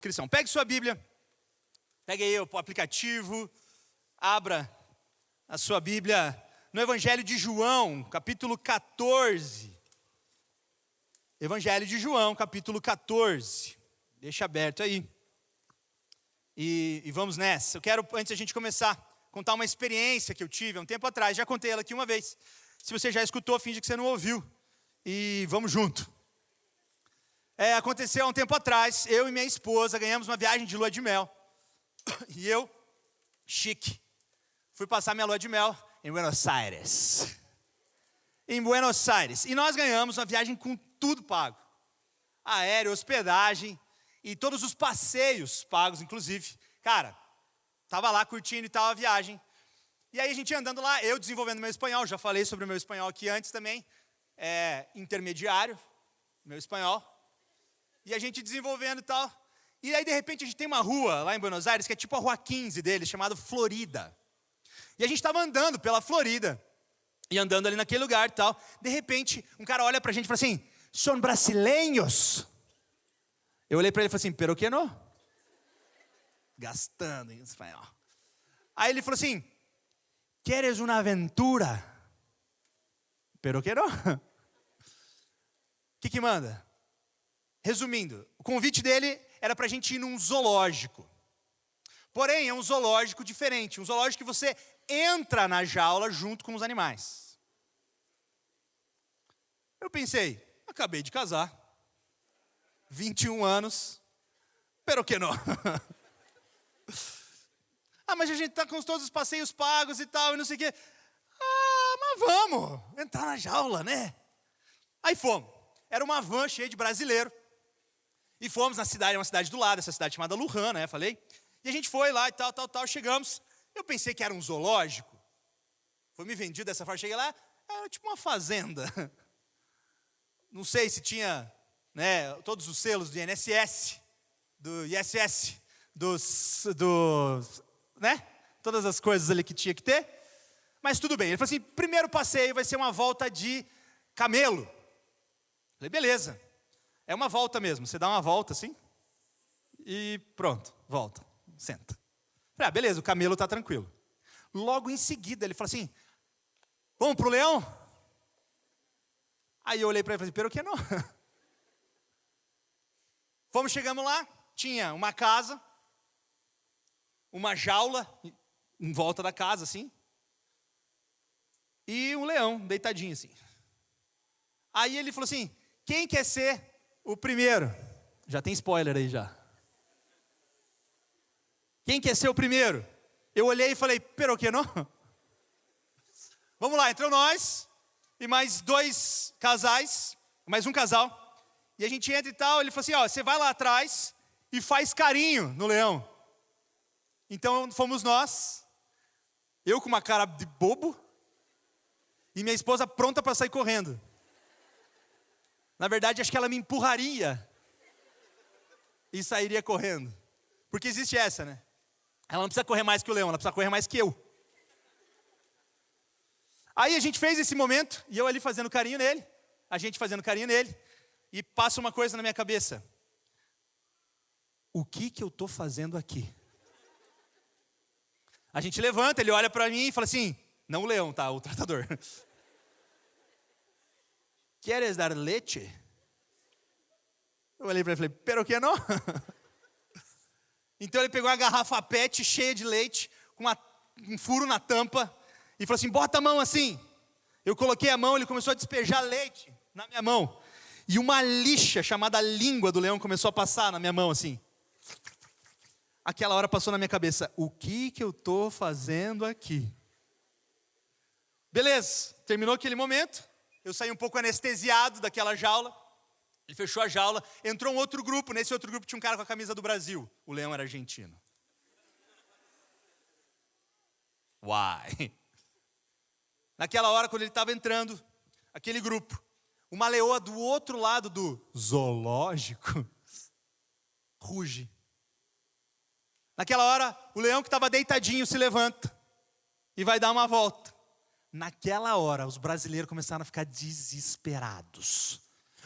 Cristão, pegue sua Bíblia, pegue aí o aplicativo, abra a sua Bíblia no Evangelho de João, capítulo 14. Evangelho de João, capítulo 14. Deixa aberto aí. E vamos nessa. Eu quero, antes da gente começar, contar uma experiência que eu tive há um tempo atrás. Já contei ela aqui uma vez. Se você já escutou, finge que você não ouviu. E vamos junto. Aconteceu há um tempo atrás, eu e minha esposa ganhamos uma viagem de lua de mel. E eu, chique, fui passar minha lua de mel em Buenos Aires. E nós ganhamos uma viagem com tudo pago. Aéreo, hospedagem e todos os passeios pagos, inclusive. Cara, tava lá curtindo e tal a viagem. E aí a gente andando lá, eu desenvolvendo meu espanhol. Já falei sobre o meu espanhol aqui antes também. Intermediário, meu espanhol. E a gente desenvolvendo e tal. E aí, de repente, a gente tem uma rua lá em Buenos Aires, que é tipo a rua 15 deles, chamada Florida. E a gente estava andando pela Florida. E andando ali naquele lugar e tal. De repente, um cara olha pra gente e fala assim: "São brasileiros?" Eu olhei pra ele e falei assim: "Pero que não?" Gastando em espanhol. Aí ele falou assim: "Queres uma aventura?" "Pero que não?" O que manda? Resumindo, o convite dele era pra gente ir num zoológico. Porém, é um zoológico diferente. Um zoológico que você entra na jaula junto com os animais. Eu pensei, acabei de casar. 21 anos. Pero que não? Mas a gente tá com todos os passeios pagos e tal, e não sei o quê. Mas vamos entrar na jaula, né? Aí fomos. Era uma van cheia de brasileiro. E fomos na cidade, uma cidade do lado, essa cidade chamada Lujan, né, falei. E a gente foi lá e tal, chegamos. Eu pensei que era um zoológico. Foi me vendido dessa forma. Cheguei lá, era tipo uma fazenda. Não sei se tinha, né, todos os selos do INSS, do ISS, né, todas as coisas ali que tinha que ter. Mas tudo bem. Ele falou assim: primeiro passeio vai ser uma volta de camelo. Falei, beleza. É uma volta mesmo, você dá uma volta assim e pronto, volta, senta. Falei, beleza, o camelo está tranquilo. Logo em seguida ele falou assim: vamos pro leão? Aí eu olhei para ele e falei, pero que não? Chegamos lá, tinha uma casa, uma jaula em volta da casa assim, e um leão deitadinho assim. Aí ele falou assim: quem quer ser o primeiro? Já tem spoiler aí já. Quem quer ser o primeiro? Eu olhei e falei, pero que não? Vamos lá, entrou nós e mais dois casais, mais um casal. E a gente entra e tal, ele falou assim, você vai lá atrás e faz carinho no leão. Então fomos nós, eu com uma cara de bobo e minha esposa pronta para sair correndo. Na verdade, acho que ela me empurraria e sairia correndo. Porque existe essa, né? Ela não precisa correr mais que o leão, ela precisa correr mais que eu. Aí a gente fez esse momento, e eu ali fazendo carinho nele, a gente fazendo carinho nele, e passa uma coisa na minha cabeça. O que eu estou fazendo aqui? A gente levanta, ele olha para mim e fala assim, não o leão, tá? O tratador. ¿Quieres dar leche? Eu olhei para ele e falei, pero que não? Então ele pegou a garrafa PET cheia de leite, com um furo na tampa, e falou assim, bota a mão assim. Eu coloquei a mão, ele começou a despejar leite na minha mão. E uma lixa chamada língua do leão começou a passar na minha mão assim. Aquela hora passou na minha cabeça, o que eu estou fazendo aqui? Beleza, terminou aquele momento. Eu saí um pouco anestesiado daquela jaula. Ele fechou a jaula. Entrou um outro grupo. Nesse outro grupo tinha um cara com a camisa do Brasil. O leão era argentino. Uai. Naquela hora, quando ele estava entrando, aquele grupo, uma leoa do outro lado do zoológico ruge. Naquela hora, o leão que estava deitadinho se levanta e vai dar uma volta. Naquela hora, os brasileiros começaram a ficar desesperados.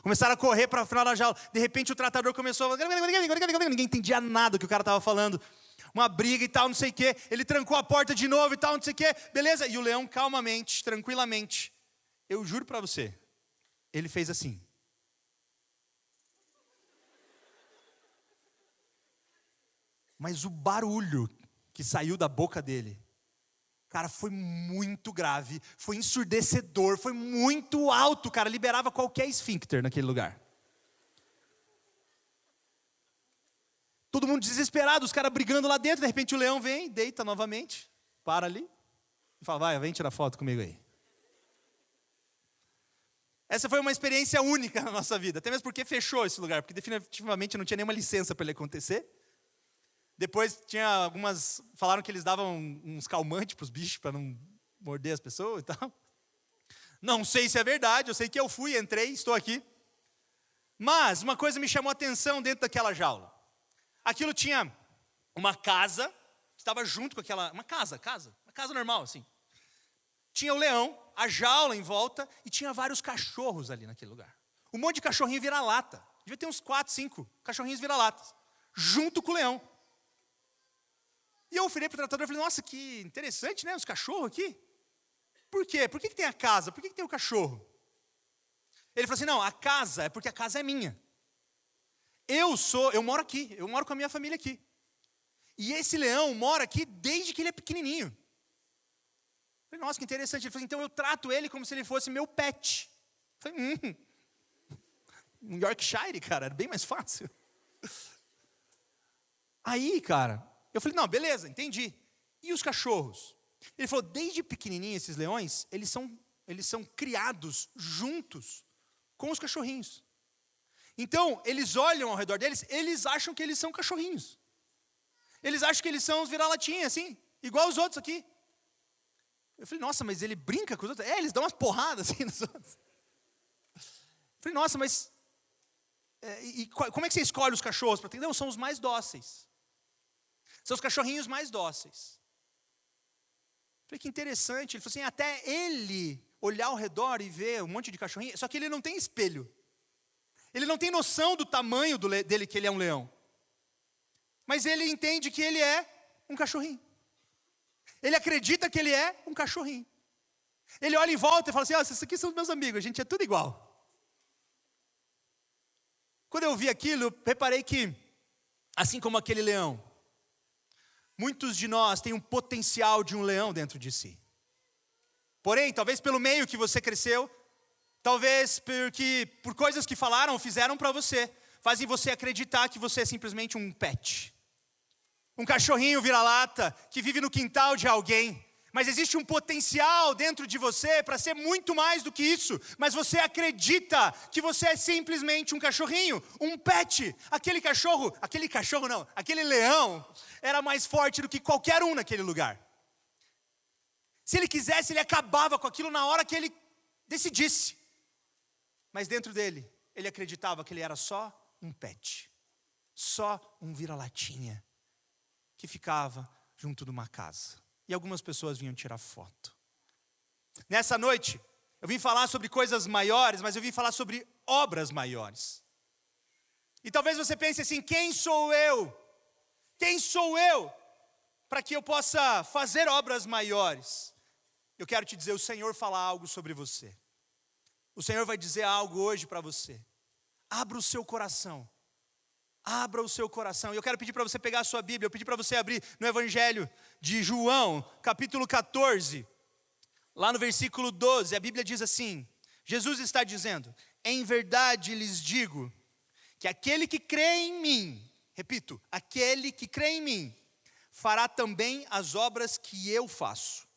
Começaram a correr para o final da jaula. De repente o tratador começou... Ninguém entendia nada do que o cara estava falando. Uma briga e tal, não sei o quê. Ele trancou a porta de novo e tal, não sei o quê. Beleza? E o leão calmamente, tranquilamente. Eu juro para você. Ele fez assim. Mas o barulho que saiu da boca dele, cara, foi muito grave, foi ensurdecedor, foi muito alto, cara, liberava qualquer esfíncter naquele lugar. Todo mundo desesperado, os caras brigando lá dentro, de repente o leão vem, deita novamente, para ali, e fala, vai, vem tirar foto comigo aí. Essa foi uma experiência única na nossa vida, até mesmo porque fechou esse lugar, porque definitivamente não tinha nenhuma licença para ele acontecer. Depois tinha algumas, falaram que eles davam uns calmantes para os bichos, para não morder as pessoas e tal. Não sei se é verdade, eu sei que eu fui, entrei, estou aqui. Mas uma coisa me chamou a atenção dentro daquela jaula. Aquilo tinha uma casa, que estava junto com aquela, uma casa normal assim. Tinha o leão, a jaula em volta e tinha vários cachorros ali naquele lugar. Um monte de cachorrinho vira-lata. Devia ter uns 4, 5 cachorrinhos vira-latas, junto com o leão. E eu virei para o tratador e falei, nossa, que interessante, né, os cachorros aqui. Por quê? Por que tem a casa? Por que tem o cachorro? Ele falou assim, não, a casa é porque a casa é minha. Eu moro aqui, eu moro com a minha família aqui. E esse leão mora aqui desde que ele é pequenininho. Eu falei, nossa, que interessante. Ele falou, então eu trato ele como se ele fosse meu pet. Eu falei, um Yorkshire, cara, era bem mais fácil. Aí, cara... Eu falei, não, beleza, entendi. E os cachorros? Ele falou, desde pequenininho esses leões, eles são criados juntos com os cachorrinhos. Então, eles olham ao redor deles, eles acham que eles são cachorrinhos. Eles acham que eles são os vira-latinha, assim, igual os outros aqui. Eu falei, nossa, mas ele brinca com os outros? Eles dão umas porradas assim nos outros. Eu falei, nossa, mas... como é que você escolhe os cachorros? Não, são os mais dóceis. São os cachorrinhos mais dóceis. Falei, que interessante. Ele falou assim, até ele olhar ao redor e ver um monte de cachorrinho, só que ele não tem espelho. Ele não tem noção do tamanho dele, que ele é um leão. Mas ele entende que ele é um cachorrinho. Ele acredita que ele é um cachorrinho. Ele olha em volta e fala assim, esses aqui são os meus amigos, a gente é tudo igual. Quando eu vi aquilo, eu reparei que, assim como aquele leão, muitos de nós têm um potencial de um leão dentro de si. Porém, talvez pelo meio que você cresceu, talvez por coisas que falaram ou fizeram para você, fazem você acreditar que você é simplesmente um pet. Um cachorrinho vira-lata que vive no quintal de alguém. Mas existe um potencial dentro de você para ser muito mais do que isso. Mas você acredita que você é simplesmente um cachorrinho, um pet. Aquele leão era mais forte do que qualquer um naquele lugar. Se ele quisesse, ele acabava com aquilo na hora que ele decidisse. Mas dentro dele, ele acreditava que ele era só um pet. Só um vira-latinha que ficava junto de uma casa. E algumas pessoas vinham tirar foto. Nessa noite, eu vim falar sobre coisas maiores, mas eu vim falar sobre obras maiores. E talvez você pense assim, quem sou eu? Quem sou eu para que eu possa fazer obras maiores? Eu quero te dizer, o Senhor fala algo sobre você. O Senhor vai dizer algo hoje para você. Abra o seu coração. Abra o seu coração. E eu quero pedir para você pegar a sua Bíblia. Eu pedi para você abrir no Evangelho de João, capítulo 14. Lá no versículo 12, a Bíblia diz assim. Jesus está dizendo, em verdade lhes digo, que aquele que crê em mim, repito, aquele que crê em mim, fará também as obras que eu faço.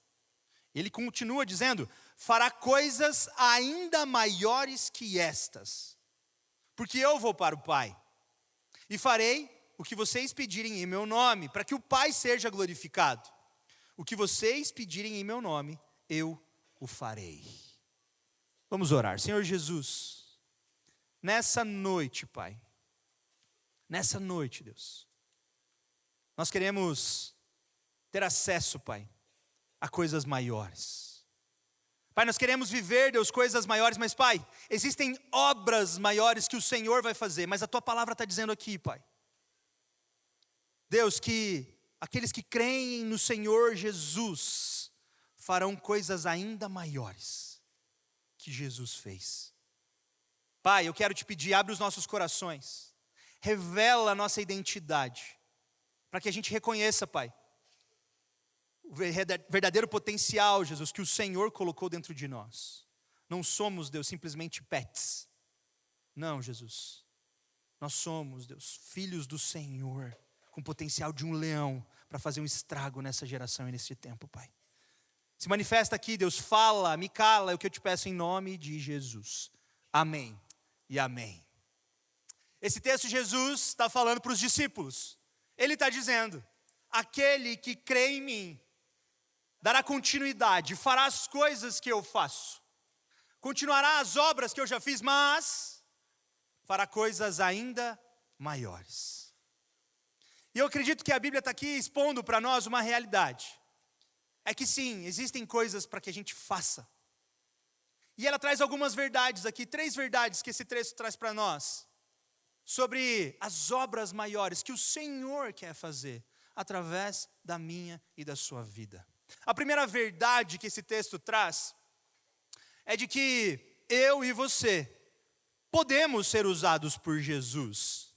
Ele continua dizendo, fará coisas ainda maiores que estas, porque eu vou para o Pai. E farei o que vocês pedirem em meu nome, para que o Pai seja glorificado. O que vocês pedirem em meu nome, eu o farei. Vamos orar. Senhor Jesus, nessa noite, Pai, nessa noite, Deus, nós queremos ter acesso, Pai, a coisas maiores. Pai, nós queremos viver, Deus, coisas maiores, mas Pai, existem obras maiores que o Senhor vai fazer, mas a Tua palavra está dizendo aqui, Pai. Deus, que aqueles que creem no Senhor Jesus farão coisas ainda maiores que Jesus fez. Pai, eu quero te pedir, abre os nossos corações, revela a nossa identidade, para que a gente reconheça, Pai, o verdadeiro potencial, Jesus, que o Senhor colocou dentro de nós. Não somos, Deus, simplesmente pets. Não, Jesus. Nós somos, Deus, filhos do Senhor, com potencial de um leão, para fazer um estrago nessa geração e nesse tempo, Pai. Se manifesta aqui, Deus, fala, me cala, é o que eu te peço em nome de Jesus. Amém e amém. Esse texto Jesus está falando para os discípulos. Ele está dizendo, aquele que crê em mim, dará continuidade, fará as coisas que eu faço. Continuará as obras que eu já fiz, mas fará coisas ainda maiores. E eu acredito que a Bíblia está aqui expondo para nós uma realidade. É que sim, existem coisas para que a gente faça. E ela traz algumas verdades aqui, 3 verdades que esse texto traz para nós. Sobre as obras maiores que o Senhor quer fazer através da minha e da sua vida. A primeira verdade que esse texto traz é de que eu e você podemos ser usados por Jesus.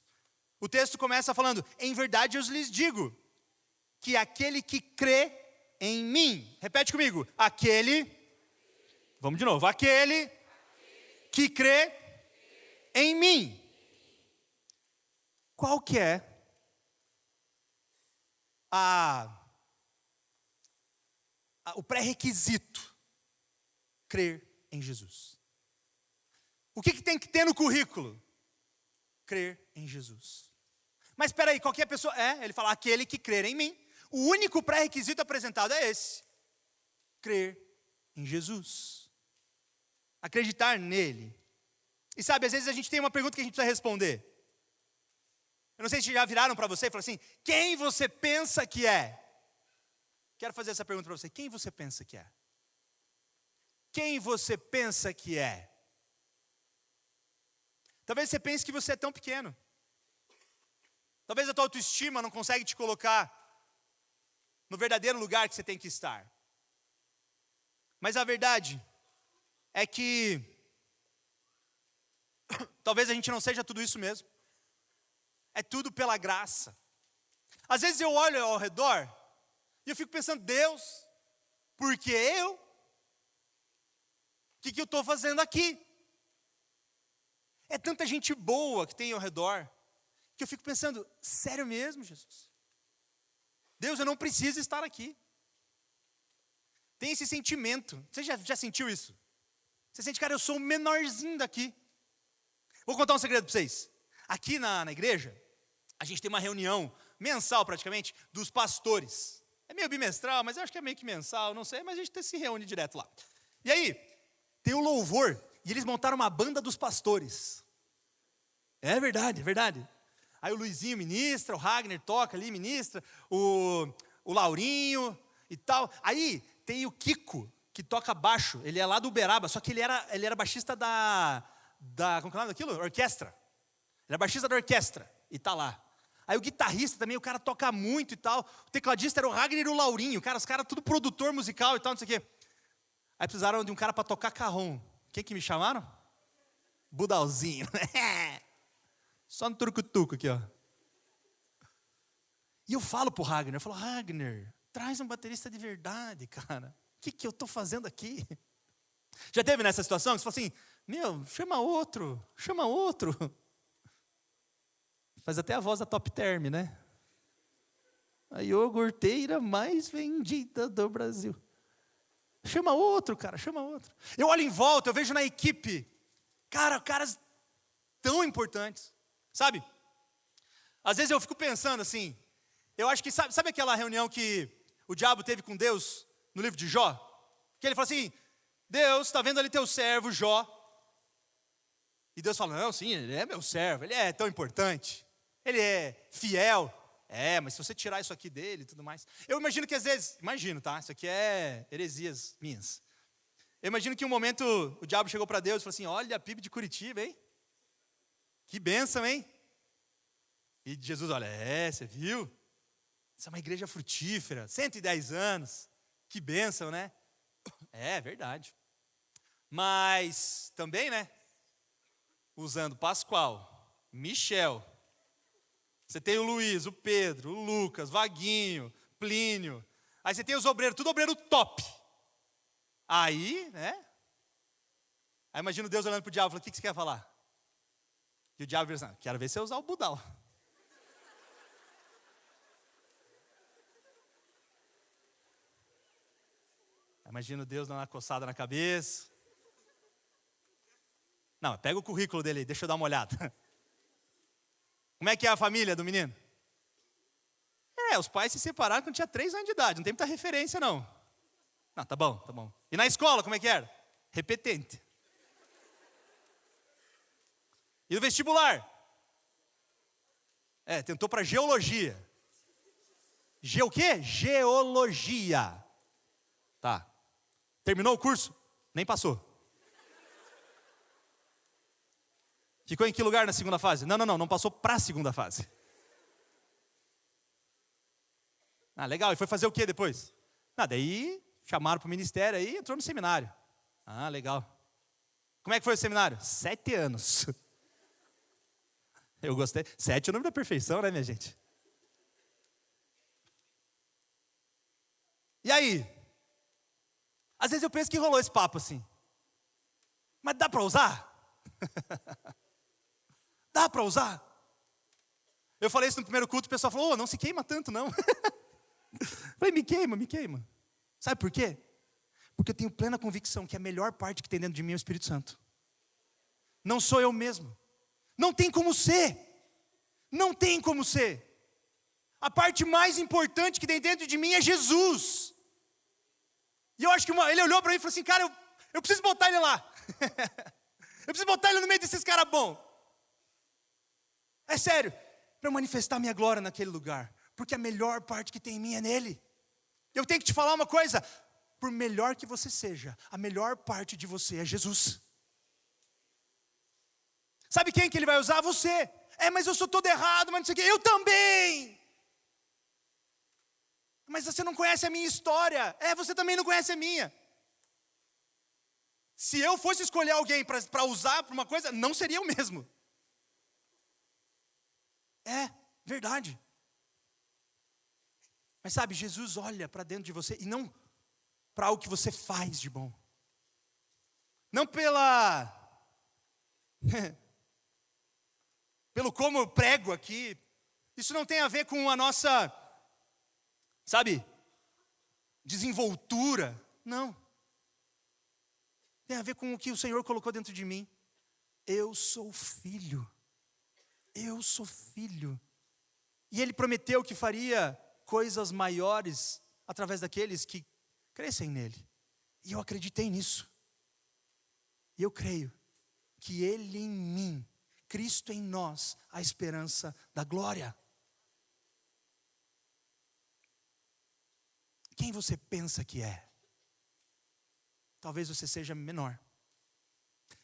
O texto começa falando, em verdade eu lhes digo, que aquele que crê em mim, repete comigo, vamos de novo, aquele que crê em mim. Qual que é o pré-requisito? Crer em Jesus. O que tem que ter no currículo? Crer em Jesus. Mas espera aí, qualquer pessoa, ele fala, aquele que crer em mim. O único pré-requisito apresentado é esse. Crer em Jesus. Acreditar nele. E sabe, às vezes a gente tem uma pergunta que a gente precisa responder. Eu não sei se já viraram para você e falaram assim, quem você pensa que é? Quero fazer essa pergunta para você, quem você pensa que é? Quem você pensa que é? Talvez você pense que você é tão pequeno. Talvez a tua autoestima não consegue te colocar no verdadeiro lugar que você tem que estar. Mas a verdade é que talvez a gente não seja tudo isso mesmo. É tudo pela graça. Às vezes eu olho ao redor e eu fico pensando, Deus, por que eu? O que eu estou fazendo aqui? É tanta gente boa que tem ao redor, que eu fico pensando, sério mesmo, Jesus? Deus, eu não preciso estar aqui. Tem esse sentimento, você já sentiu isso? Você sente, cara, eu sou o menorzinho daqui. Vou contar um segredo para vocês. Aqui na igreja, a gente tem uma reunião mensal praticamente dos pastores. É meio bimestral, mas eu acho que é meio que mensal, não sei, mas a gente se reúne direto lá. E aí, tem o louvor, e eles montaram uma banda dos pastores. É verdade, é verdade. Aí o Luizinho ministra, o Ragner toca ali, ministra, o Laurinho e tal. Aí tem o Kiko, que toca baixo, ele é lá do Uberaba, só que ele era baixista da como que é o nome daquilo? Orquestra. Ele é baixista da orquestra, e tá lá. Aí o guitarrista também, o cara toca muito e tal. O tecladista era o Ragner e o Laurinho, cara, os caras tudo produtor musical e tal, não sei o quê. Aí precisaram de um cara para tocar carrom. Quem que me chamaram? Budalzinho. Só no turucutuco aqui, ó. E eu falo pro Ragner, eu falo, Ragner, traz um baterista de verdade, cara. O que eu tô fazendo aqui? Já teve nessa situação que você fala assim, meu, chama outro. Faz até a voz da Top Term, né? A iogurteira mais vendida do Brasil. Chama outro, cara, chama outro. Eu olho em volta, eu vejo na equipe, caras tão importantes, sabe? Às vezes eu fico pensando assim, eu acho que, sabe aquela reunião que o diabo teve com Deus no livro de Jó? Que ele fala assim, Deus, está vendo ali teu servo Jó? E Deus fala, não, sim, ele é meu servo, ele é tão importante, ele é fiel. Mas se você tirar isso aqui dele e tudo mais. Eu imagino que às vezes, tá? Isso aqui é heresias minhas. Eu imagino que um momento o diabo chegou para Deus e falou assim, olha a PIB de Curitiba, hein? Que bênção, hein? E Jesus, olha, você viu? Essa é uma igreja frutífera, 110 anos. Que bênção, né? É verdade. Mas também, né? Usando Pascoal, Michel. Você tem o Luiz, o Pedro, o Lucas, Vaguinho, Plínio. Aí você tem os obreiros, tudo obreiro top. Aí, né? Aí imagina Deus olhando para o diabo e falando, o que você quer falar? E o diabo vira assim, quero ver você usar o budal. Imagina Deus dando uma coçada na cabeça. Não, pega o currículo dele aí, deixa eu dar uma olhada. Como é que é a família do menino? Os pais se separaram quando tinha 3 anos de idade, não tem muita referência não. Não, tá bom, tá bom. E na escola, como é que era? Repetente. E no vestibular? Tentou para geologia. O quê? Geologia. Tá. Terminou o curso? Nem passou. Ficou em que lugar na segunda fase? Não passou para a segunda fase. Legal, e foi fazer o que depois? Daí chamaram para o ministério aí e entrou no seminário. Legal. Como é que foi o seminário? 7 anos. Eu gostei. 7 é o número da perfeição, né, minha gente? E aí? Às vezes eu penso que rolou esse papo assim. Mas dá para usar? Dá para usar? Eu falei isso no primeiro culto, o pessoal falou, não se queima tanto não. Falei, me queima. Sabe por quê? Porque eu tenho plena convicção que a melhor parte que tem dentro de mim é o Espírito Santo. Não sou eu mesmo. Não tem como ser. Não tem como ser. A parte mais importante que tem dentro de mim é Jesus. E eu acho que ele olhou para mim e falou assim, cara, eu preciso botar ele lá. Eu preciso botar ele no meio desses caras bons. É sério, para eu manifestar minha glória naquele lugar. Porque a melhor parte que tem em mim é nele. Eu tenho que te falar uma coisa. Por melhor que você seja, a melhor parte de você é Jesus. Sabe quem que ele vai usar? Você. Mas eu sou todo errado, mas não sei o quê. Eu também. Mas você não conhece a minha história. Você também não conhece a minha. Se eu fosse escolher alguém para usar para uma coisa, não seria eu mesmo. Verdade. Mas sabe, Jesus olha para dentro de você e não para algo que você faz de bom. Não pelo como eu prego aqui. Isso não tem a ver com a nossa, desenvoltura. Não. Tem a ver com o que o Senhor colocou dentro de mim. Eu sou filho. Eu sou filho. E Ele prometeu que faria coisas maiores através daqueles que crescem nele. E eu acreditei nisso. E eu creio que Ele em mim, Cristo em nós, a esperança da glória. Quem você pensa que é? Talvez você seja menor.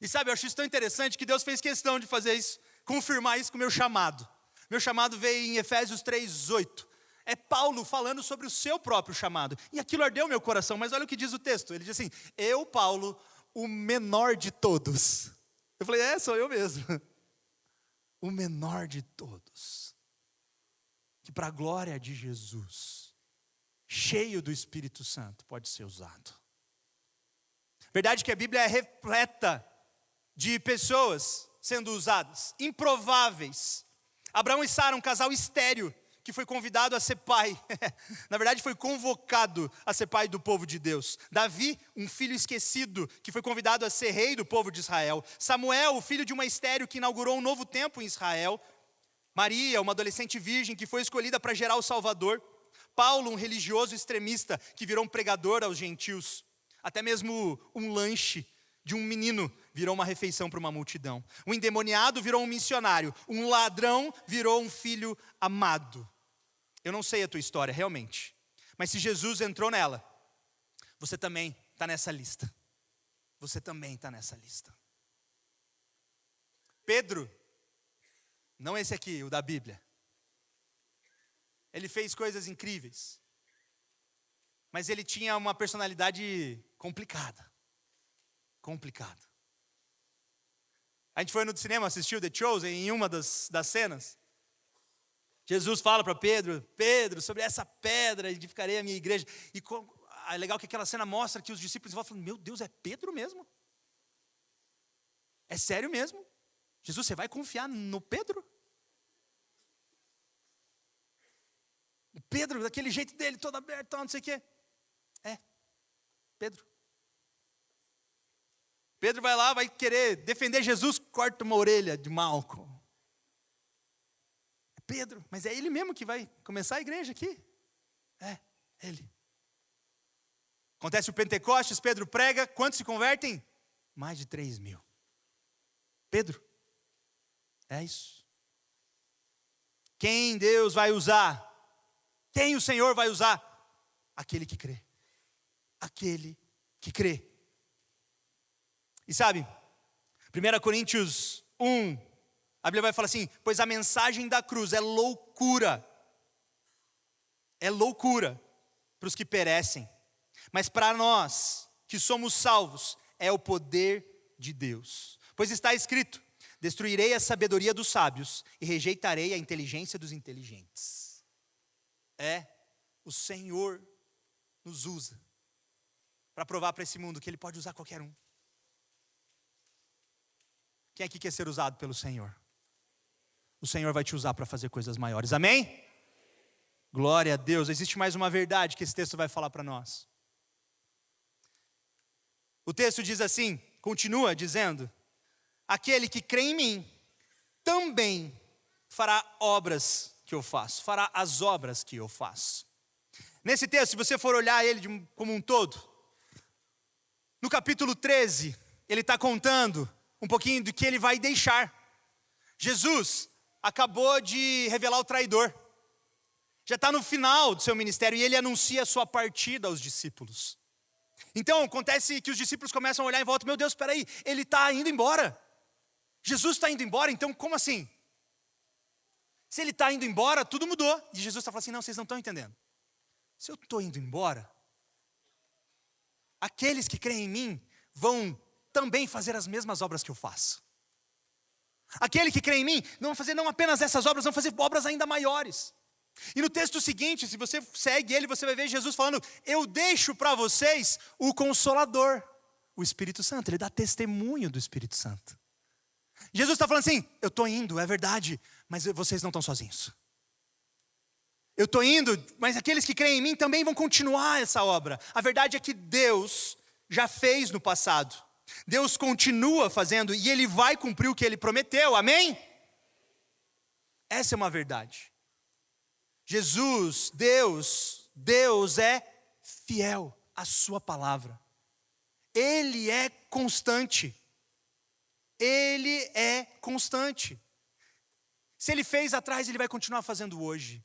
E sabe, eu acho isso tão interessante que Deus fez questão de fazer isso, confirmar isso com o meu chamado. Meu chamado veio em Efésios 3:8. É Paulo falando sobre o seu próprio chamado. E aquilo ardeu meu coração, mas olha o que diz o texto. Ele diz assim, eu, Paulo, o menor de todos. Eu falei, sou eu mesmo. O menor de todos. Que para a glória de Jesus, cheio do Espírito Santo, pode ser usado. Verdade que a Bíblia é repleta de pessoas sendo usadas, improváveis. Abraão e Sara, um casal estéril, que foi convidado a ser pai. Na verdade foi convocado a ser pai do povo de Deus. Davi, um filho esquecido, que foi convidado a ser rei do povo de Israel. Samuel, o filho de uma estéril que inaugurou um novo tempo em Israel. Maria, uma adolescente virgem que foi escolhida para gerar o Salvador. Paulo, um religioso extremista que virou um pregador aos gentios. Até mesmo um lanche de um menino virou uma refeição para uma multidão. Um endemoniado virou um missionário. Um ladrão virou um filho amado. Eu não sei a tua história, realmente. Mas se Jesus entrou nela, você também está nessa lista. você também está nessa lista. Pedro, não esse aqui, o da Bíblia. Ele fez coisas incríveis. Mas ele tinha uma personalidade complicada. Complicada. A gente foi no cinema, assistiu The Chosen, em uma das cenas. Jesus fala para Pedro, Pedro, sobre essa pedra edificarei a minha igreja. E é legal que aquela cena mostra que os discípulos vão falando, meu Deus, é Pedro mesmo? É sério mesmo? Jesus, você vai confiar no Pedro? O Pedro, daquele jeito dele, todo aberto, não sei o quê. É, Pedro. Pedro vai lá, vai querer defender Jesus, corta uma orelha de Malco. É Pedro, mas é ele mesmo que vai começar a igreja aqui. É, ele. Acontece o Pentecostes, Pedro prega, quantos se convertem? Mais de 3.000. Pedro, é isso. Quem Deus vai usar? Quem o Senhor vai usar? Aquele que crê. Aquele que crê. E sabe, 1 Coríntios 1, a Bíblia vai falar assim, pois a mensagem da cruz é loucura para os que perecem, mas para nós que somos salvos, é o poder de Deus. Pois está escrito, destruirei a sabedoria dos sábios e rejeitarei a inteligência dos inteligentes. O Senhor nos usa para provar para esse mundo que Ele pode usar qualquer um. Quem aqui quer ser usado pelo Senhor? O Senhor vai te usar para fazer coisas maiores, amém? Glória a Deus. Existe mais uma verdade que esse texto vai falar para nós. O texto diz assim, continua dizendo, aquele que crê em mim, também fará obras que eu faço, fará as obras que eu faço. Nesse texto, se você for olhar ele como um todo, no capítulo 13, ele está contando um pouquinho do que ele vai deixar. Jesus acabou de revelar o traidor. Já está no final do seu ministério e ele anuncia a sua partida aos discípulos. Então acontece que os discípulos começam a olhar em volta, meu Deus, espera aí, ele está indo embora. Jesus está indo embora, então como assim? Se ele está indo embora, tudo mudou. E Jesus está falando assim, não, vocês não estão entendendo. Se eu estou indo embora, aqueles que creem em mim vão também fazer as mesmas obras que eu faço. Aquele que crê em mim, não vão fazer não apenas essas obras, vão fazer obras ainda maiores. E no texto seguinte, se você segue ele, você vai ver Jesus falando, eu deixo para vocês o Consolador, o Espírito Santo. Ele dá testemunho do Espírito Santo. Jesus está falando assim, eu estou indo, é verdade, mas vocês não estão sozinhos. Eu estou indo, mas aqueles que creem em mim também vão continuar essa obra. A verdade é que Deus já fez no passado. Deus continua fazendo e Ele vai cumprir o que Ele prometeu, amém? Essa é uma verdade. Jesus, Deus é fiel à sua palavra. Ele é constante. Ele é constante. Se Ele fez atrás, Ele vai continuar fazendo hoje.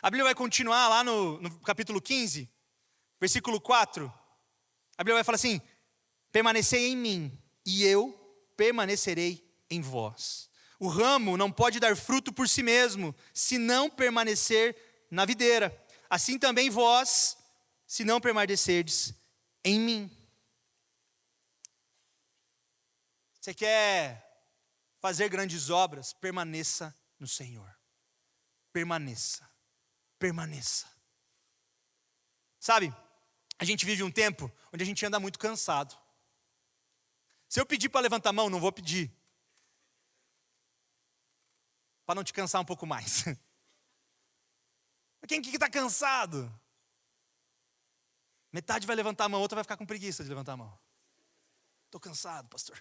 A Bíblia vai continuar lá no capítulo 15, versículo 4. A Bíblia vai falar assim, permanecei em mim e eu permanecerei em vós. O ramo não pode dar fruto por si mesmo, se não permanecer na videira. Assim também vós, se não permanecerdes em mim. Você quer fazer grandes obras? Permaneça no Senhor. Permaneça. Permaneça. Sabe, a gente vive um tempo onde a gente anda muito cansado. Se eu pedir para levantar a mão, não vou pedir. Para não te cansar um pouco mais. Quem que está cansado? Metade vai levantar a mão, outra vai ficar com preguiça de levantar a mão. Estou cansado, pastor.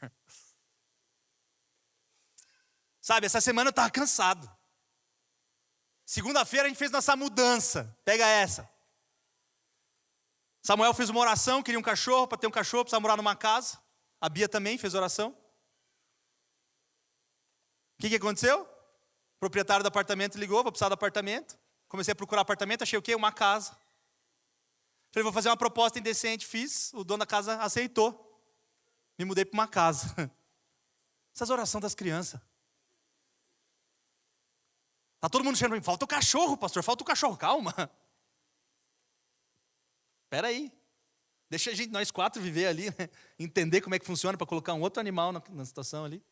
Sabe, essa semana eu estava cansado. Segunda-feira a gente fez nossa mudança. Pega essa. Samuel fez uma oração, queria um cachorro, para ter um cachorro precisava morar numa casa. A Bia também fez oração. O que aconteceu? O proprietário do apartamento ligou, vou precisar do apartamento. Comecei a procurar apartamento, achei o quê? Uma casa. Falei, vou fazer uma proposta indecente, fiz, o dono da casa aceitou. Me mudei para uma casa. Essas orações das crianças. Tá todo mundo chegando para mim, falta o cachorro, pastor, falta o cachorro. Calma. Espera aí. Deixa nós 4 viver ali, né? Entender como é que funciona para colocar um outro animal na situação ali.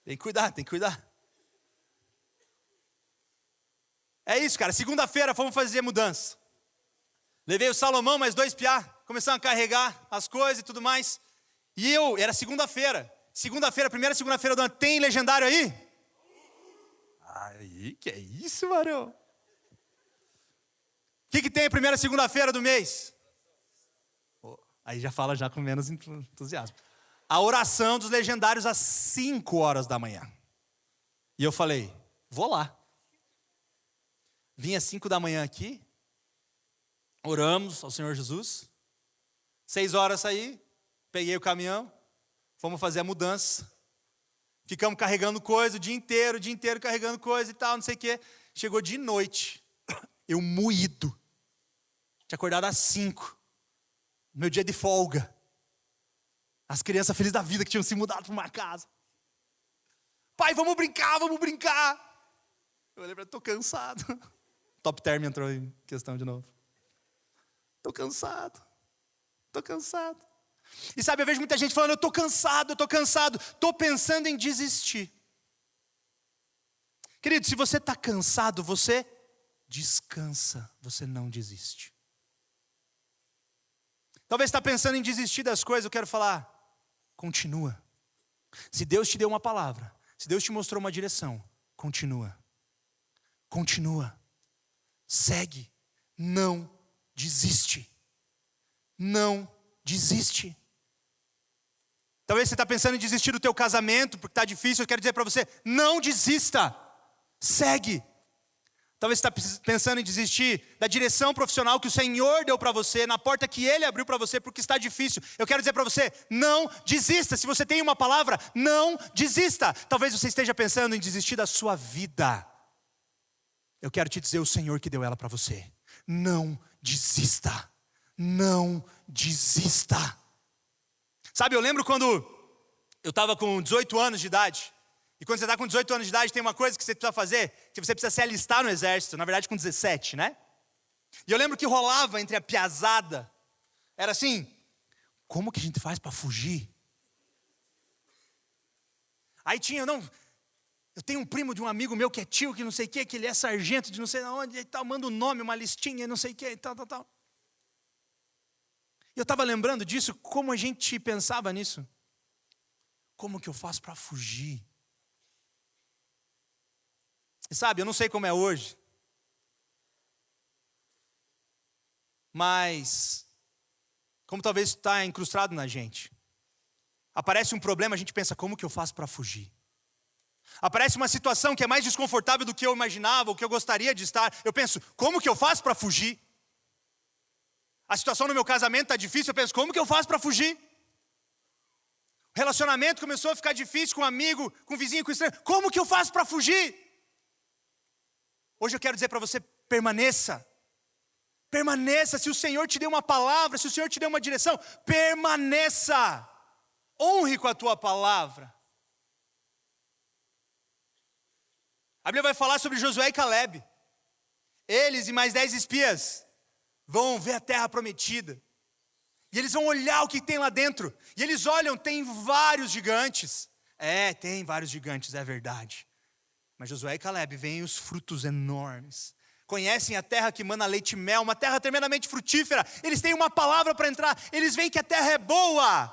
Tem que cuidar, tem que cuidar. É isso, cara. Segunda-feira fomos fazer mudança. Levei o Salomão, mais 2 piá. Começamos a carregar as coisas e tudo mais. E era segunda-feira. Primeira segunda-feira do ano. Tem legendário aí? Aí, que é isso, varão? O que tem a primeira segunda-feira do mês? Aí já fala já com menos entusiasmo. A oração dos legendários às 5 horas da manhã. E eu falei, vou lá. Vim às 5 da manhã aqui. Oramos ao Senhor Jesus. 6 horas saí. Peguei o caminhão. Fomos fazer a mudança. Ficamos carregando coisa o dia inteiro carregando coisa e tal, não sei o quê. Chegou de noite. Eu moído. Tinha acordado às 5. Meu dia de folga. As crianças felizes da vida que tinham se mudado para uma casa. Pai, vamos brincar. Eu olhei para ele, estou cansado. Top Term entrou em questão de novo. Estou cansado. E sabe, eu vejo muita gente falando, eu estou cansado. Estou pensando em desistir. Querido, se você está cansado, você descansa, você não desiste. Talvez está pensando em desistir das coisas, eu quero falar, continua. Se Deus te deu uma palavra, se Deus te mostrou uma direção, continua. Segue, não desiste. Talvez você está pensando em desistir do teu casamento, porque está difícil, eu quero dizer para você, não desista, segue. Talvez você está pensando em desistir da direção profissional que o Senhor deu para você, na porta que Ele abriu para você, porque está difícil. Eu quero dizer para você, não desista. Se você tem uma palavra, não desista. Talvez você esteja pensando em desistir da sua vida. Eu quero te dizer, o Senhor que deu ela para você. Não desista. Sabe, eu lembro quando eu estava com 18 anos de idade. E quando você está com 18 anos de idade, tem uma coisa que você precisa fazer, que você precisa se alistar no exército, na verdade com 17, né? E eu lembro que rolava entre a piazada, era assim, como que a gente faz para fugir? Aí tinha, eu tenho um primo de um amigo meu que é tio, que não sei o que ele é sargento de não sei onde, e tal, manda um nome, uma listinha, não sei o que, e tal. E eu estava lembrando disso, como a gente pensava nisso. Como que eu faço para fugir? E sabe, eu não sei como é hoje, mas, como talvez está incrustado na gente, aparece um problema, a gente pensa, como que eu faço para fugir? Aparece uma situação que é mais desconfortável do que eu imaginava, ou que eu gostaria de estar, eu penso, como que eu faço para fugir? A situação no meu casamento está difícil, eu penso, como que eu faço para fugir? O relacionamento começou a ficar difícil com um amigo, com um vizinho, com um estranho, como que eu faço para fugir? Hoje eu quero dizer para você, permaneça. Se o Senhor te deu uma palavra, se o Senhor te deu uma direção, permaneça. Honre com a tua palavra. A Bíblia vai falar sobre Josué e Caleb. Eles e mais 10 espias vão ver a terra prometida. E eles vão olhar o que tem lá dentro. E eles olham, tem vários gigantes. Tem vários gigantes, é verdade. Mas Josué e Caleb veem os frutos enormes. Conhecem a terra que mana leite e mel, uma terra tremendamente frutífera. Eles têm uma palavra para entrar. Eles veem que a terra é boa.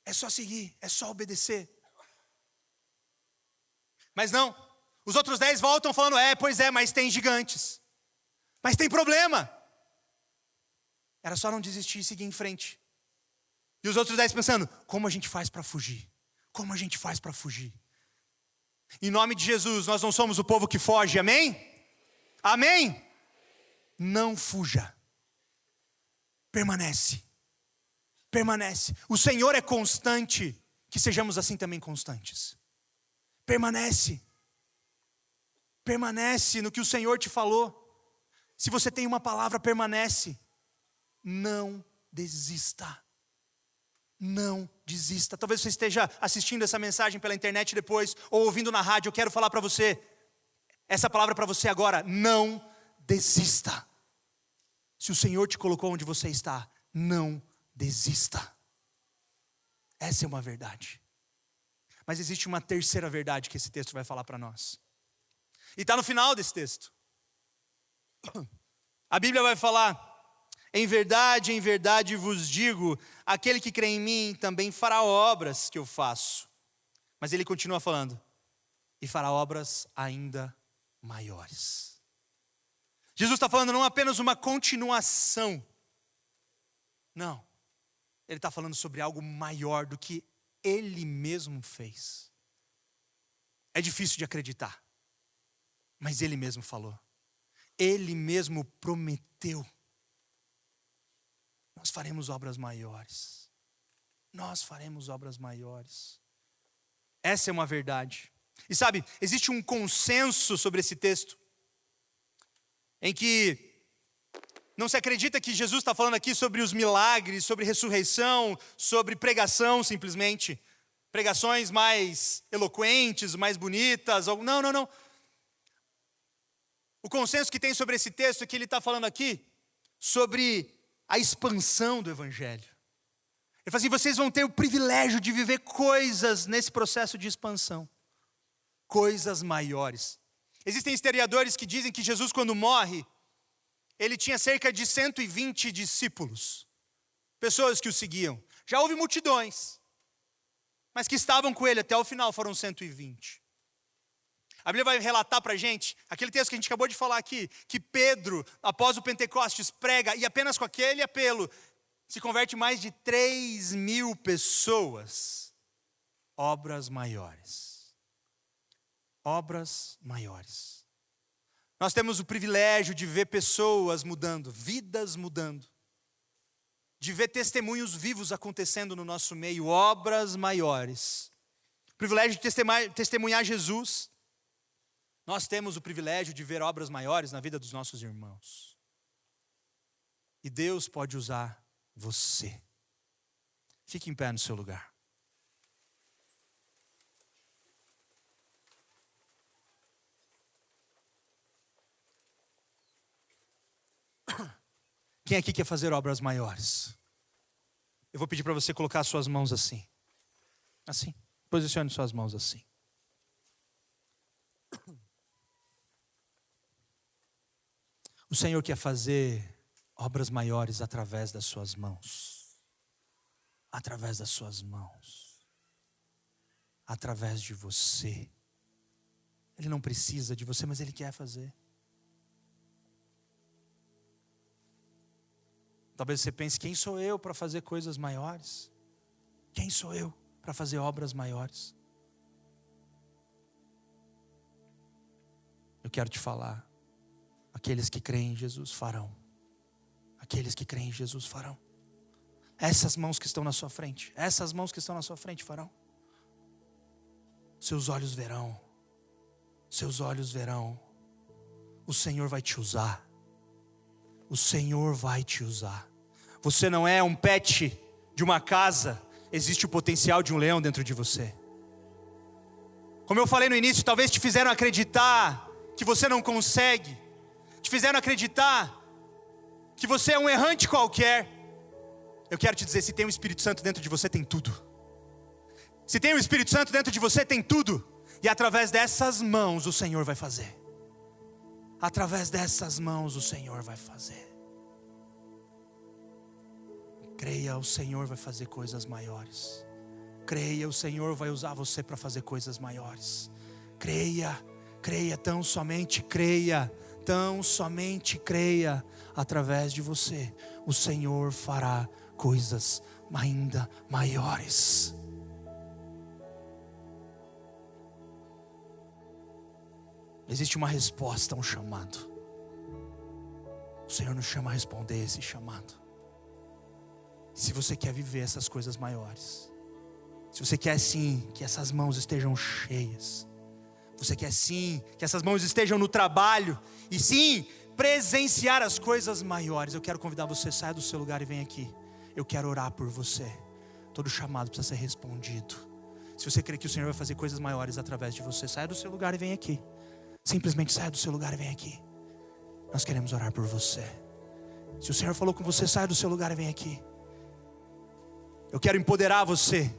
É só seguir, é só obedecer. Mas não. Os outros 10 voltam falando, pois é, mas tem gigantes. Mas tem problema. Era só não desistir e seguir em frente. E os outros 10 pensando, como a gente faz para fugir? Em nome de Jesus, nós não somos o povo que foge, amém? Amém? Não fuja. Permanece. O Senhor é constante, que sejamos assim também constantes. Permanece. Permanece no que o Senhor te falou. Se você tem uma palavra, permanece. Não desista. Não desista. Talvez você esteja assistindo essa mensagem pela internet depois, ou ouvindo na rádio. Eu quero falar para você, essa palavra para você agora: não desista. Se o Senhor te colocou onde você está, não desista. Essa é uma verdade. Mas existe uma terceira verdade que esse texto vai falar para nós. E está no final desse texto. A Bíblia vai falar: em verdade vos digo, aquele que crê em mim também fará obras que eu faço. Mas ele continua falando: e fará obras ainda maiores. Jesus está falando não apenas uma continuação. Não. Ele está falando sobre algo maior do que ele mesmo fez. É difícil de acreditar, mas ele mesmo falou. Ele mesmo prometeu. Nós faremos obras maiores. Nós faremos obras maiores. Essa é uma verdade. E sabe, existe um consenso sobre esse texto, em que não se acredita que Jesus está falando aqui sobre os milagres, sobre ressurreição, sobre pregação simplesmente. Pregações mais eloquentes, mais bonitas. Não. O consenso que tem sobre esse texto é que ele está falando aqui sobre a expansão do Evangelho. Ele fala assim: vocês vão ter o privilégio de viver coisas nesse processo de expansão. Coisas maiores. Existem historiadores que dizem que Jesus, quando morre, ele tinha cerca de 120 discípulos, pessoas que o seguiam. Já houve multidões, mas que estavam com ele até o final foram 120. A Bíblia vai relatar para a gente, aquele texto que a gente acabou de falar aqui, que Pedro, após o Pentecostes, prega, e apenas com aquele apelo, se converte mais de 3.000 pessoas. Obras maiores. Obras maiores. Nós temos o privilégio de ver pessoas mudando, vidas mudando. De ver testemunhos vivos acontecendo no nosso meio, obras maiores. O privilégio de testemunhar Jesus. Nós temos o privilégio de ver obras maiores na vida dos nossos irmãos. E Deus pode usar você. Fique em pé no seu lugar. Quem aqui quer fazer obras maiores? Eu vou pedir para você colocar suas mãos assim. Assim. Posicione suas mãos assim. O Senhor quer fazer obras maiores através das suas mãos. Através das suas mãos. Através de você. Ele não precisa de você, mas Ele quer fazer. Talvez você pense: quem sou eu para fazer coisas maiores? Quem sou eu para fazer obras maiores? Eu quero te falar: aqueles que creem em Jesus farão. Aqueles que creem em Jesus farão. Essas mãos que estão na sua frente, essas mãos que estão na sua frente farão. Seus olhos verão. Seus olhos verão. O Senhor vai te usar. O Senhor vai te usar. Você não é um pet de uma casa. Existe o potencial de um leão dentro de você. Como eu falei no início, talvez te fizeram acreditar que você não consegue. Te fizeram acreditar que você é um errante qualquer. Eu quero te dizer: se tem o Espírito Santo dentro de você, tem tudo. Se tem o Espírito Santo dentro de você, tem tudo. E através dessas mãos o Senhor vai fazer. Através dessas mãos o Senhor vai fazer. Creia, o Senhor vai fazer coisas maiores. Creia, o Senhor vai usar você para fazer coisas maiores. Creia, creia, tão somente creia. Tão somente creia. Através de você o Senhor fará coisas ainda maiores. Existe uma resposta a um chamado. O Senhor nos chama a responder esse chamado. Se você quer viver essas coisas maiores, se você quer sim que essas mãos estejam cheias, Você quer sim, que essas mãos estejam no trabalho, e sim, presenciar as coisas maiores. Eu quero convidar você, saia do seu lugar e venha aqui. Eu quero orar por você. Todo chamado precisa ser respondido. Se você crê que o Senhor vai fazer coisas maiores através de você, saia do seu lugar e venha aqui. Simplesmente saia do seu lugar e venha aqui. Nós queremos orar por você. Se o Senhor falou com você, saia do seu lugar e venha aqui. Eu quero empoderar você.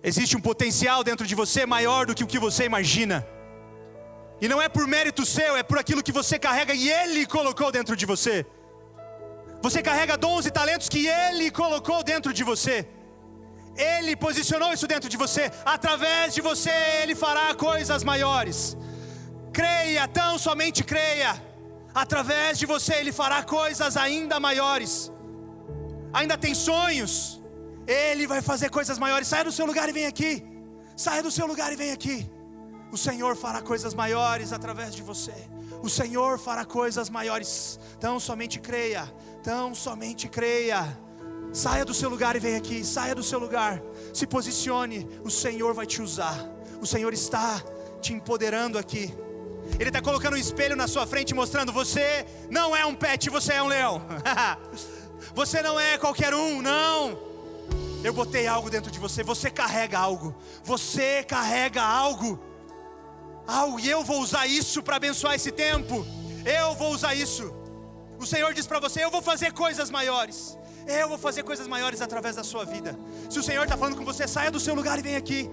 Existe um potencial dentro de você maior do que o que você imagina. E não é por mérito seu, é por aquilo que você carrega e Ele colocou dentro de você. Você carrega dons e talentos que Ele colocou dentro de você. Ele posicionou isso dentro de você. Através de você Ele fará coisas maiores. Creia, tão somente creia. Através de você Ele fará coisas ainda maiores. Ainda tem sonhos, Ele vai fazer coisas maiores. Saia do seu lugar e vem aqui. Saia do seu lugar e vem aqui. O Senhor fará coisas maiores através de você. O Senhor fará coisas maiores. Tão somente creia. Tão somente creia. Saia do seu lugar e vem aqui. Saia do seu lugar. Se posicione. O Senhor vai te usar. O Senhor está te empoderando aqui. Ele está colocando um espelho na sua frente, mostrando: você não é um pet, você é um leão. Você não é qualquer um, não. Eu botei algo dentro de você. Você carrega algo. Você carrega algo. E eu vou usar isso para abençoar esse tempo. Eu vou usar isso. O Senhor diz para você: eu vou fazer coisas maiores. Eu vou fazer coisas maiores através da sua vida. Se o Senhor está falando com você, saia do seu lugar e vem aqui.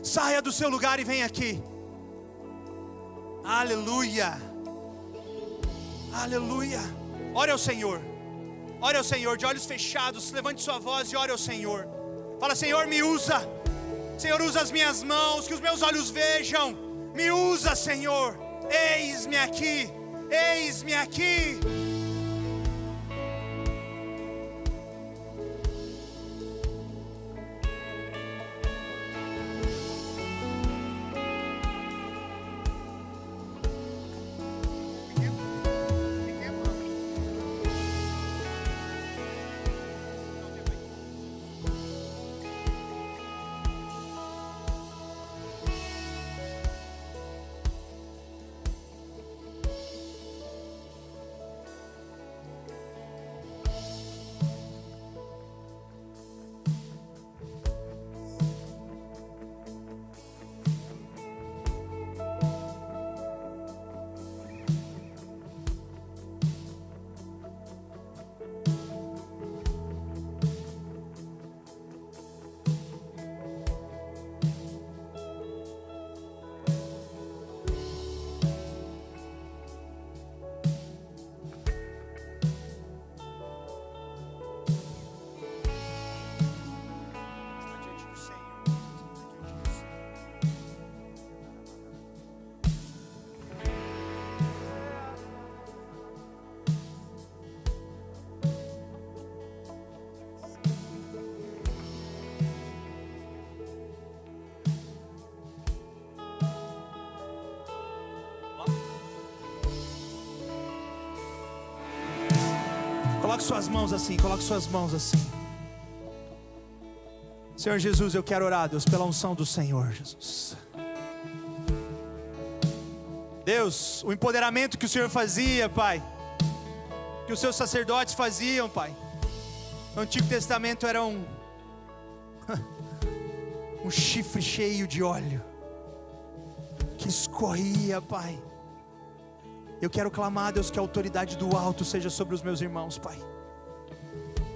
Saia do seu lugar e vem aqui. Aleluia. Aleluia. Ore ao Senhor. Ore ao Senhor de olhos fechados. Levante sua voz e ore ao Senhor. Fala: Senhor, me usa. Senhor, usa as minhas mãos, que os meus olhos vejam. Me usa, Senhor. Eis-me aqui. Eis-me aqui. Coloque suas mãos assim, coloque suas mãos assim. Senhor Jesus, eu quero orar, Deus, pela unção do Senhor, Jesus. Deus, o empoderamento que o Senhor fazia, Pai, que os seus sacerdotes faziam, Pai, no Antigo Testamento era um chifre cheio de óleo que escorria, Pai. Eu quero clamar, Deus, que a autoridade do alto seja sobre os meus irmãos, Pai.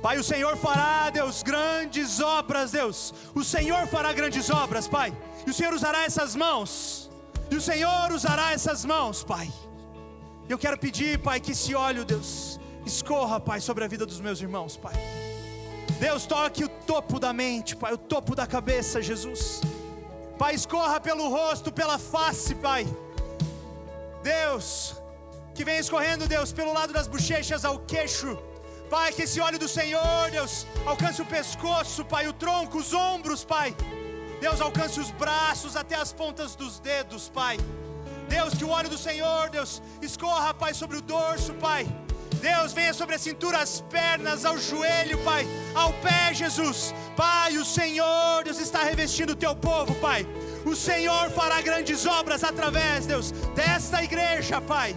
Pai, o Senhor fará, Deus, grandes obras, Deus. O Senhor fará grandes obras, Pai. E o Senhor usará essas mãos. E o Senhor usará essas mãos, Pai. Eu quero pedir, Pai, que esse óleo, Deus, escorra, Pai, sobre a vida dos meus irmãos, Pai. Deus, toque o topo da mente, Pai, o topo da cabeça, Jesus. Pai, escorra pelo rosto, pela face, Pai. Deus, que venha escorrendo, Deus, pelo lado das bochechas ao queixo. Pai, que esse óleo do Senhor, Deus, alcance o pescoço, Pai, o tronco, os ombros, Pai. Deus, alcance os braços até as pontas dos dedos, Pai. Deus, que o óleo do Senhor, Deus, escorra, Pai, sobre o dorso, Pai. Deus, venha sobre a cintura, as pernas, ao joelho, Pai, ao pé, Jesus. Pai, o Senhor, Deus, está revestindo o teu povo, Pai. O Senhor fará grandes obras através, Deus, desta igreja, Pai.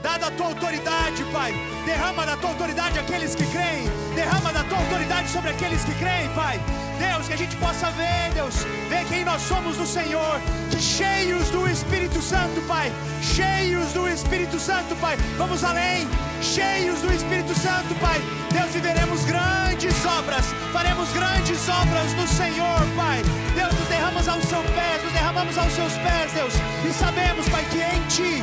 Dada a tua autoridade, Pai. Derrama da tua autoridade aqueles que creem. Derrama da tua autoridade sobre aqueles que creem, Pai. Deus, que a gente possa ver, Deus, ver quem nós somos no Senhor. Que cheios do Espírito Santo, Pai. Cheios do Espírito Santo, Pai. Vamos além. Cheios do Espírito Santo, Pai. Deus, viveremos grandes obras. Faremos grandes obras no Senhor, Pai. Deus, nos derramamos aos seus pés. Nos derramamos aos seus pés, Deus. E sabemos, Pai, que em Ti,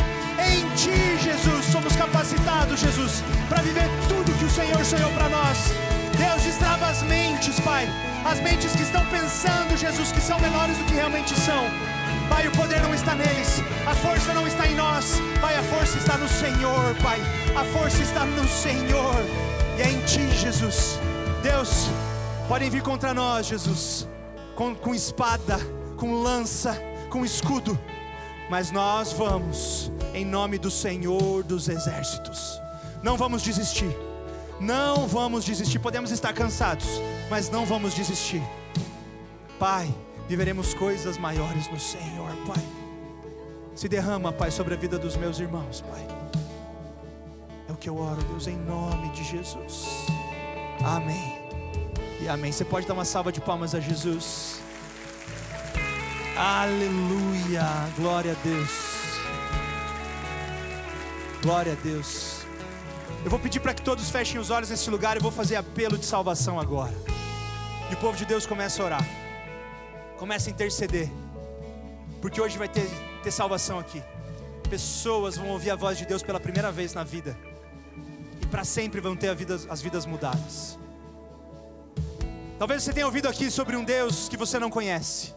Jesus, somos capacitados, Jesus, para viver tudo que o Senhor sonhou para nós. Deus, destrava as mentes, Pai. As mentes que estão pensando, Jesus, que são menores do que realmente são. Pai, o poder não está neles, a força não está em nós. Pai, a força está no Senhor, Pai. A força está no Senhor. E é em Ti, Jesus. Deus, podem vir contra nós, Jesus, com espada, com lança, com escudo. Mas nós vamos, em nome do Senhor dos Exércitos. Não vamos desistir. Não vamos desistir. Podemos estar cansados, mas não vamos desistir. Pai, viveremos coisas maiores no Senhor, Pai. Se derrama, Pai, sobre a vida dos meus irmãos, Pai. É o que eu oro, Deus, em nome de Jesus. Amém e amém. Você pode dar uma salva de palmas a Jesus. Aleluia, glória a Deus. Glória a Deus. Eu vou pedir para que todos fechem os olhos nesse lugar. Eu vou fazer apelo de salvação agora. E o povo de Deus começa a orar. Começa a interceder. Porque hoje vai ter salvação aqui. Pessoas vão ouvir a voz de Deus pela primeira vez na vida. E para sempre vão ter as vidas mudadas. Talvez você tenha ouvido aqui sobre um Deus que você não conhece.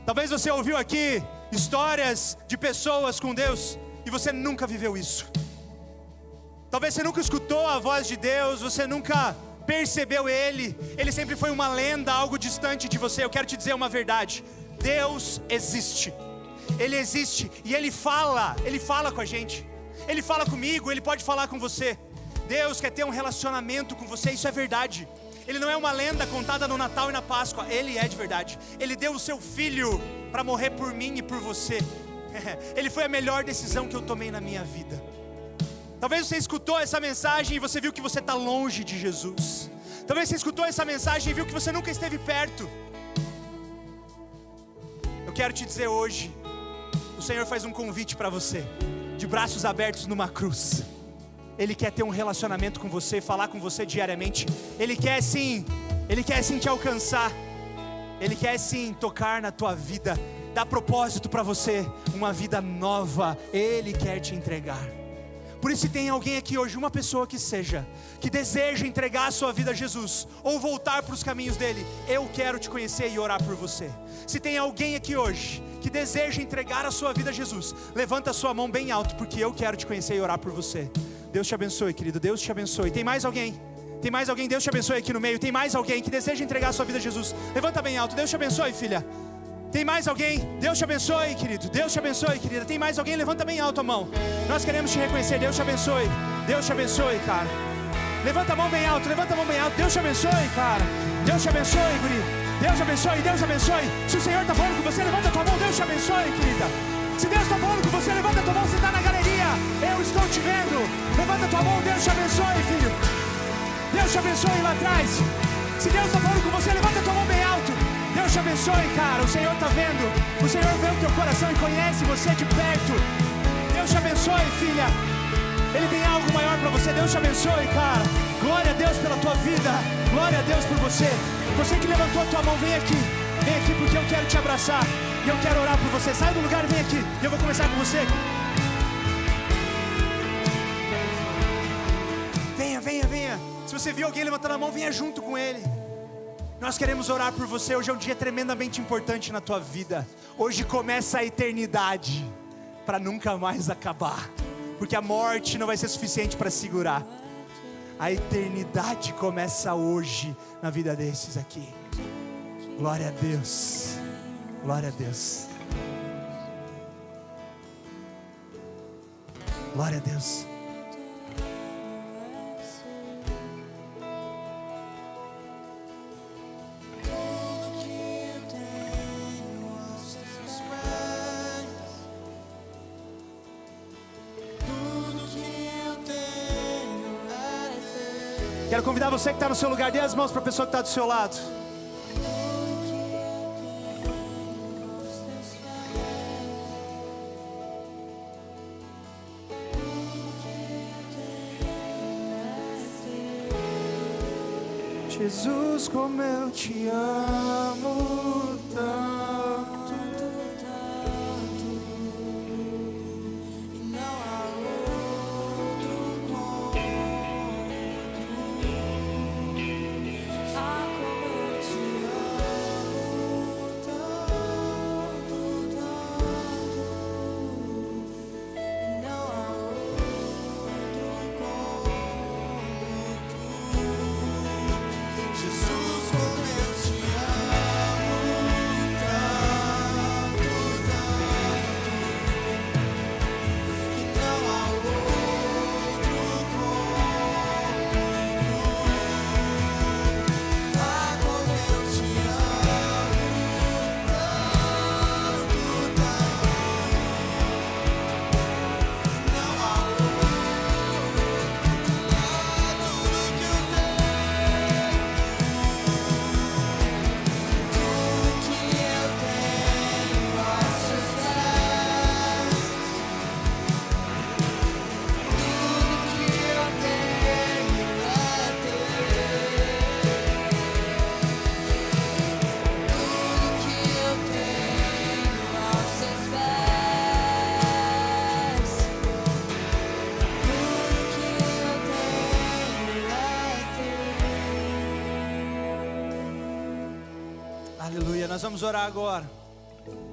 Talvez você ouviu aqui histórias de pessoas com Deus e você nunca viveu isso. Talvez você nunca escutou a voz de Deus, você nunca percebeu Ele. Ele sempre foi uma lenda, algo distante de você. Eu quero te dizer uma verdade: Deus existe. Ele existe e Ele fala com a gente. Ele fala comigo, Ele pode falar com você. Deus quer ter um relacionamento com você, isso é verdade. Ele não é uma lenda contada no Natal e na Páscoa. Ele é de verdade. Ele deu o seu Filho para morrer por mim e por você. Ele foi a melhor decisão que eu tomei na minha vida. Talvez você escutou essa mensagem e você viu que você está longe de Jesus. Talvez você escutou essa mensagem e viu que você nunca esteve perto. Eu quero te dizer hoje, o Senhor faz um convite para você, de braços abertos numa cruz. Ele quer ter um relacionamento com você, falar com você diariamente. Ele quer sim te alcançar. Ele quer sim tocar na tua vida, dar propósito para você, uma vida nova. Ele quer te entregar. Por isso, se tem alguém aqui hoje, uma pessoa que seja, que deseja entregar a sua vida a Jesus, ou voltar para os caminhos dele, eu quero te conhecer e orar por você. Se tem alguém aqui hoje que deseja entregar a sua vida a Jesus, levanta a sua mão bem alto, porque eu quero te conhecer e orar por você. Deus te abençoe, querido, Deus te abençoe. Tem mais alguém? Tem mais alguém? Deus te abençoe aqui no meio. Tem mais alguém que deseja entregar a sua vida a Jesus? Levanta bem alto. Deus te abençoe, filha. Tem mais alguém? Deus te abençoe, querido. Deus te abençoe, querida. Tem mais alguém? Levanta bem alto a mão. Nós queremos te reconhecer. Deus te abençoe. Deus te abençoe, cara. Levanta a mão bem alto. Levanta a mão bem alto. Deus te abençoe, cara. Deus te abençoe, guri. Deus te abençoe. Deus te abençoe. Se o Senhor está falando com você, levanta a tua mão. Deus te abençoe, querida. Se Deus está falando com você, levanta a tua mão. Você está na galeria. Eu estou te vendo. Levanta a tua mão. Deus te abençoe, filho. Deus te abençoe lá atrás. Se Deus está falando com você, levanta a tua mão bem alto. Deus te abençoe, cara. O Senhor está vendo. O Senhor vê o teu coração e conhece você de perto. Deus te abençoe, filha. Ele tem algo maior para você. Deus te abençoe, cara. Glória a Deus pela tua vida. Glória a Deus por você. Você que levantou a tua mão, vem aqui. Vem aqui porque eu quero te abraçar. E eu quero orar por você. Sai do lugar e vem aqui. E eu vou começar com você. Venha, venha, venha. Se você viu alguém levantando a mão, venha junto com ele. Nós queremos orar por você. Hoje é um dia tremendamente importante na tua vida. Hoje começa a eternidade para nunca mais acabar, porque a morte não vai ser suficiente para segurar. A eternidade começa hoje na vida desses aqui. Glória a Deus. Glória a Deus. Glória a Deus. Quero convidar você que está no seu lugar, dê as mãos para a pessoa que está do seu lado. Jesus, como eu te amo tanto, tanto, e não há outro como tu. Ah, como eu te amo tanto, tanto, e não há outro como tu. Jesus, como eu te amo tanto, tanto, e não há outro como tu. Ah, como eu te amo tanto, tanto, e não há outro lado que eu tenho. Tudo que eu tenho aos seus pés. Tudo que eu tenho é teu. Tudo que eu tenho aos seus pés. Tudo que eu tenho é teu. Aleluia, nós vamos orar agora.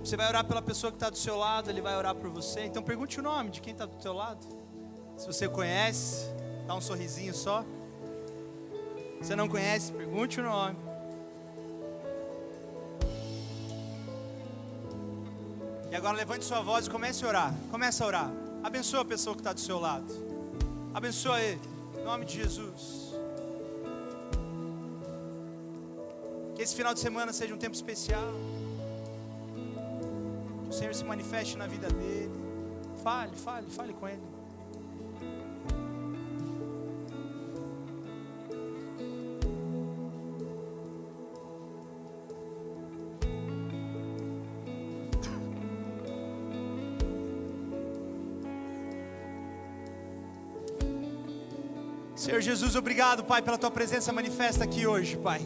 Você vai orar pela pessoa que está do seu lado, ele vai orar por você. Então pergunte o nome de quem está do seu lado. Se você conhece, dá um sorrisinho só. Se você não conhece, pergunte o nome. E agora levante sua voz e comece a orar. Começa a orar. Abençoa a pessoa que está do seu lado. Abençoa ele. Em nome de Jesus. Que esse final de semana seja um tempo especial. Que o Senhor se manifeste na vida dele. Fale com ele. Senhor Jesus, obrigado, Pai, pela Tua presença manifesta aqui hoje, Pai.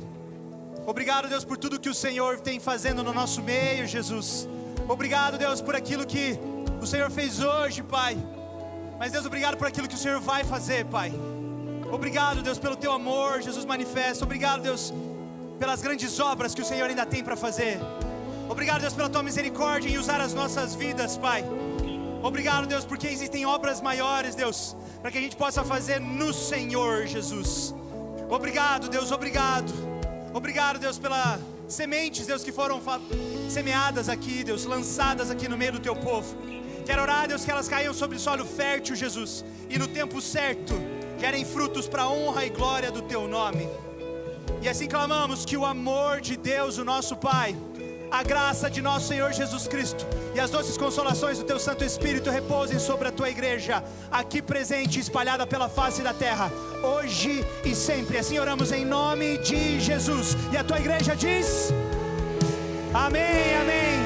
Obrigado, Deus, por tudo que o Senhor tem fazendo no nosso meio, Jesus. Obrigado, Deus, por aquilo que o Senhor fez hoje, Pai. Mas, Deus, obrigado por aquilo que o Senhor vai fazer, Pai. Obrigado, Deus, pelo Teu amor, Jesus, manifesta. Obrigado, Deus, pelas grandes obras que o Senhor ainda tem para fazer. Obrigado, Deus, pela Tua misericórdia em usar as nossas vidas, Pai. Obrigado, Deus, porque existem obras maiores, Deus, para que a gente possa fazer no Senhor, Jesus. Obrigado, Deus, obrigado. Obrigado, Deus, pelas sementes, Deus, que foram semeadas aqui, Deus, lançadas aqui no meio do Teu povo. Quero orar, Deus, que elas caiam sobre solo fértil, Jesus, e no tempo certo gerem frutos para a honra e glória do Teu nome. E assim clamamos que o amor de Deus, o nosso Pai, a graça de nosso Senhor Jesus Cristo e as doces consolações do Teu Santo Espírito repousem sobre a Tua igreja, aqui presente, espalhada pela face da terra, hoje e sempre. Assim oramos em nome de Jesus. E a Tua igreja diz: amém, amém.